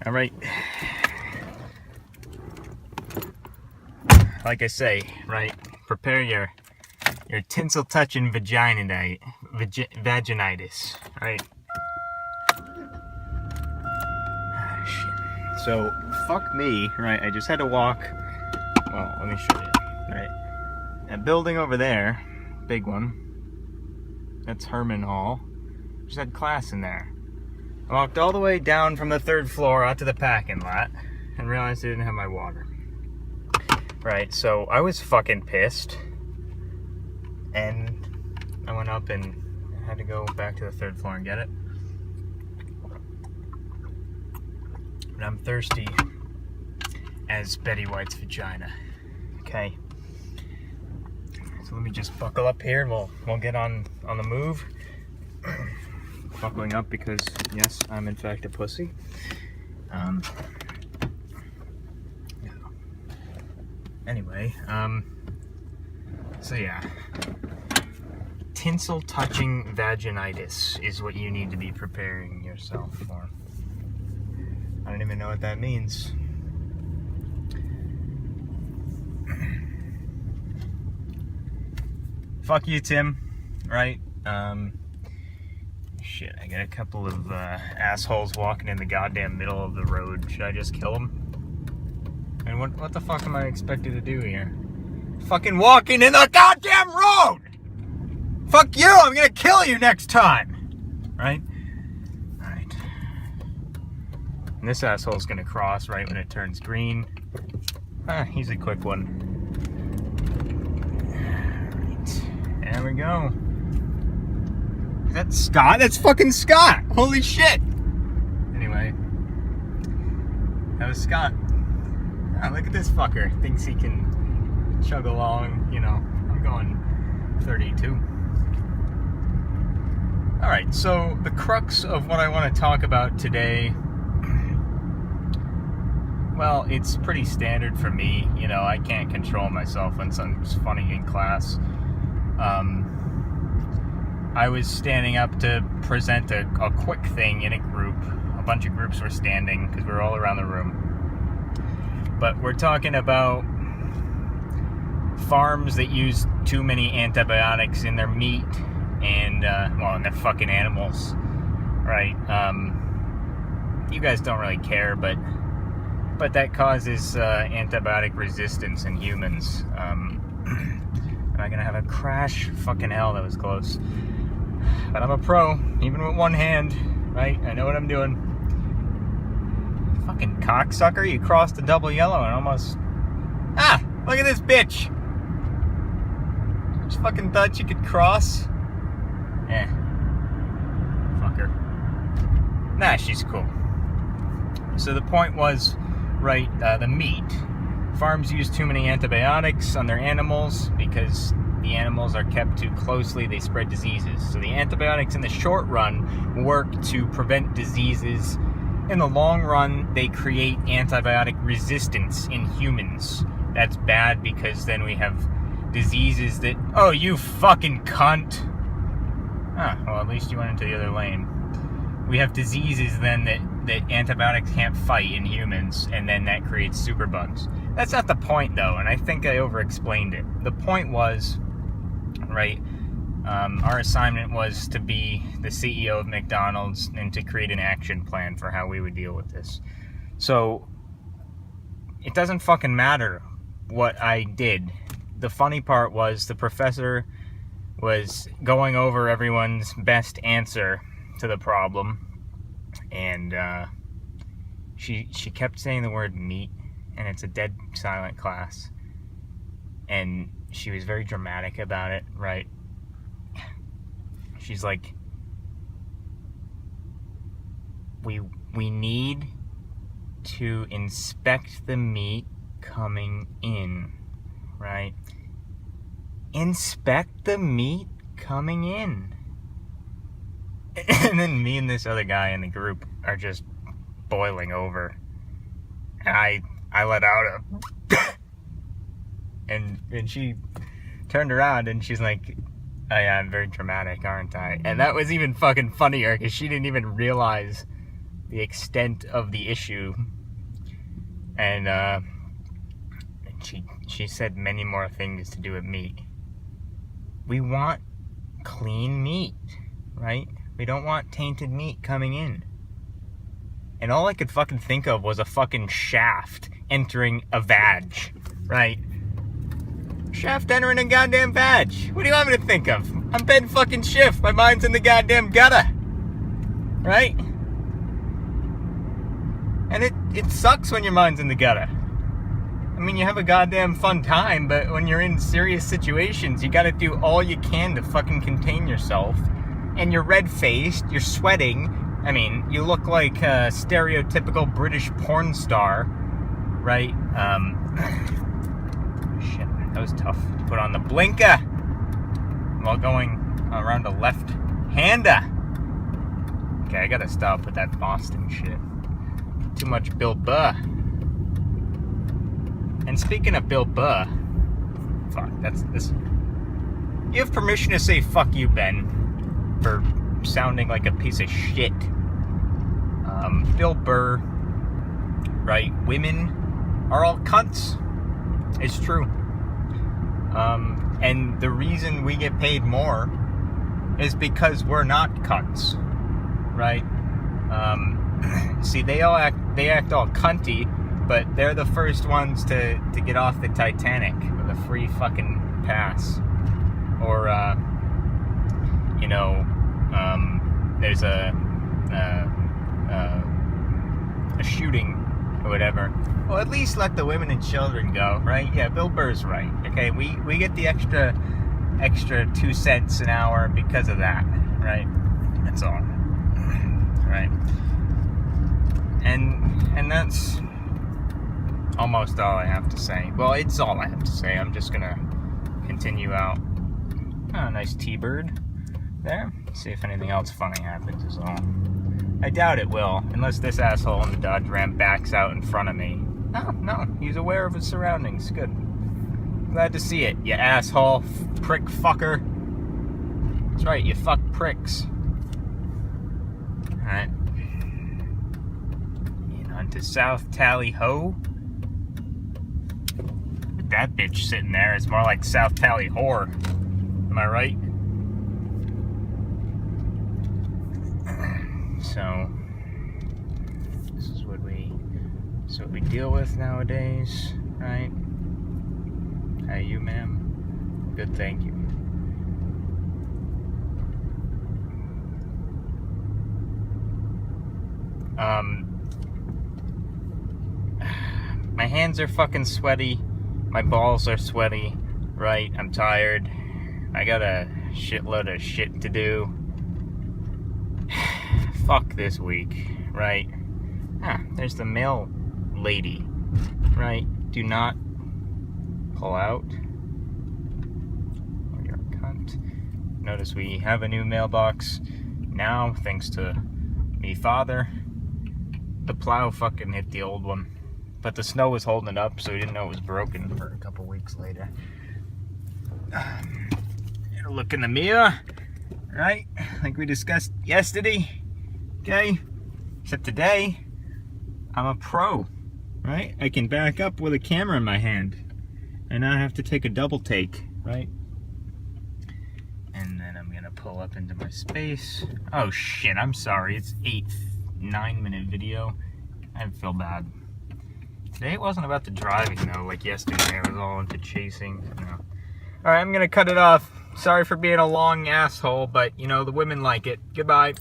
All right. Like I say, right? Prepare your tinsel touching vaginitis. Right? Ah, shit. So fuck me, right? I just had to walk. Well, let me show you. Right, that building over there, big one. That's Herman Hall. Just had class in there. I walked all the way down from the 3rd floor out to the parking lot and realized I didn't have my water. Right, so I was fucking pissed. And I went up and had to go back to the 3rd floor and get it. But I'm thirsty as Betty White's vagina. Okay. So let me just buckle up here and we'll get on the move. Buckling up because, yes, I'm in fact a pussy. Anyway, so yeah. Tinsel touching vaginitis is what you need to be preparing yourself for. I don't even know what that means. Fuck you, Tim. Right? Shit, I got a couple of assholes walking in the goddamn middle of the road. Should I just kill them? And what the fuck am I expected to do here? Fucking walking in the goddamn road! Fuck you! I'm gonna kill you next time! Right? Alright. And this asshole's gonna cross right when it turns green. He's a quick one. Alright. There we go. Is that Scott? That's fucking Scott! Holy shit! Anyway. That was Scott. Look at this fucker. Thinks he can chug along, you know. I'm going 32. Alright, so the crux of what I want to talk about today, well, it's pretty standard for me. You know, I can't control myself when something's funny in class. I was standing up to present a quick thing in a group. A bunch of groups were standing because we were all around the room. But we're talking about farms that use too many antibiotics in their meat and, in their fucking animals, right? You guys don't really care, but that causes antibiotic resistance in humans. Am I gonna have a crash? Fucking hell, that was close. But I'm a pro, even with one hand, right? I know what I'm doing. Fucking cocksucker, you crossed the double yellow and almost... look at this bitch! Just fucking thought you could cross? Fucker. Nah, she's cool. So the point was, right, the meat. Farms use too many antibiotics on their animals because the animals are kept too closely, they spread diseases. So the antibiotics in the short run work to prevent diseases. In the long run, they create antibiotic resistance in humans. That's bad because then we have diseases that... Oh, you fucking cunt! Well, at least you went into the other lane. We have diseases then that antibiotics can't fight in humans, and then that creates superbugs. That's not the point, though, and I think I over-explained it. The point was, right, our assignment was to be the CEO of McDonald's and to create an action plan for how we would deal with this. So, it doesn't fucking matter what I did. The funny part was the professor was going over everyone's best answer to the problem, and she kept saying the word meat, and it's a dead silent class, and she was very dramatic about it, right? She's like, we need to inspect the meat coming in, right? Inspect the meat coming in. And then me and this other guy in the group are just boiling over. And I let out a... and she turned around and she's like, oh yeah, I'm very dramatic, aren't I? And that was even fucking funnier because she didn't even realize the extent of the issue. And she said many more things to do with meat. We want clean meat, right? We don't want tainted meat coming in. And all I could fucking think of was a fucking shaft entering a vag, right? Shaft entering a goddamn vag. What do you want me to think of? I'm Ben fucking Schiff. My mind's in the goddamn gutter. Right? And it sucks when your mind's in the gutter. I mean, you have a goddamn fun time, but when you're in serious situations, you gotta do all you can to fucking contain yourself. And you're red-faced, you're sweating. I mean, you look like a stereotypical British porn star, right? Shit, that was tough to put on the blinker while going around a left-hander. Okay, I gotta stop with that Boston shit. Too much Bill Burr. And speaking of Bill Burr, fuck, that's this. You have permission to say fuck you, Ben, for sounding like a piece of shit. Bill Burr, right? Women are all cunts. It's true. And the reason we get paid more is because we're not cunts, right? See, they act all cunty, but they're the first ones to get off the Titanic with a free fucking pass. Or, there's a shooting or whatever. Well, at least let the women and children go, right? Yeah, Bill Burr's right. Okay, we get the extra 2 cents an hour because of that, right? That's all. Right. And that's almost all I have to say. Well, it's all I have to say. I'm just gonna continue out. Oh, nice T-bird there. See if anything else funny happens is all. I doubt it will, unless this asshole in the Dodge Ram backs out in front of me. No, he's aware of his surroundings. Good. Glad to see it, you asshole, prick fucker. That's right, you fuck pricks. Alright. On to South Tally Ho. That bitch sitting there, it's more like South Tally Whore. Am I right? So this is what we deal with nowadays, right? How are you, ma'am? Good, thank you. My hands are fucking sweaty. My balls are sweaty, right? I'm tired. I got a shitload of shit to do. Fuck this week, right? There's the mail lady, right? Do not pull out. Or you're a cunt. Notice we have a new mailbox now, thanks to me father. The plow fucking hit the old one. But the snow was holding it up, so we didn't know it was broken for a couple weeks later. Look in the mirror, right? Like we discussed yesterday, okay? Except today, I'm a pro, right? I can back up with a camera in my hand and not have to take a double take, right? And then I'm gonna pull up into my space. Oh shit, I'm sorry, it's 9-minute video. I feel bad. Today it wasn't about the driving though, like yesterday. I was all into chasing. No. Alright, I'm gonna cut it off. Sorry for being a long asshole, but you know, the women like it. Goodbye.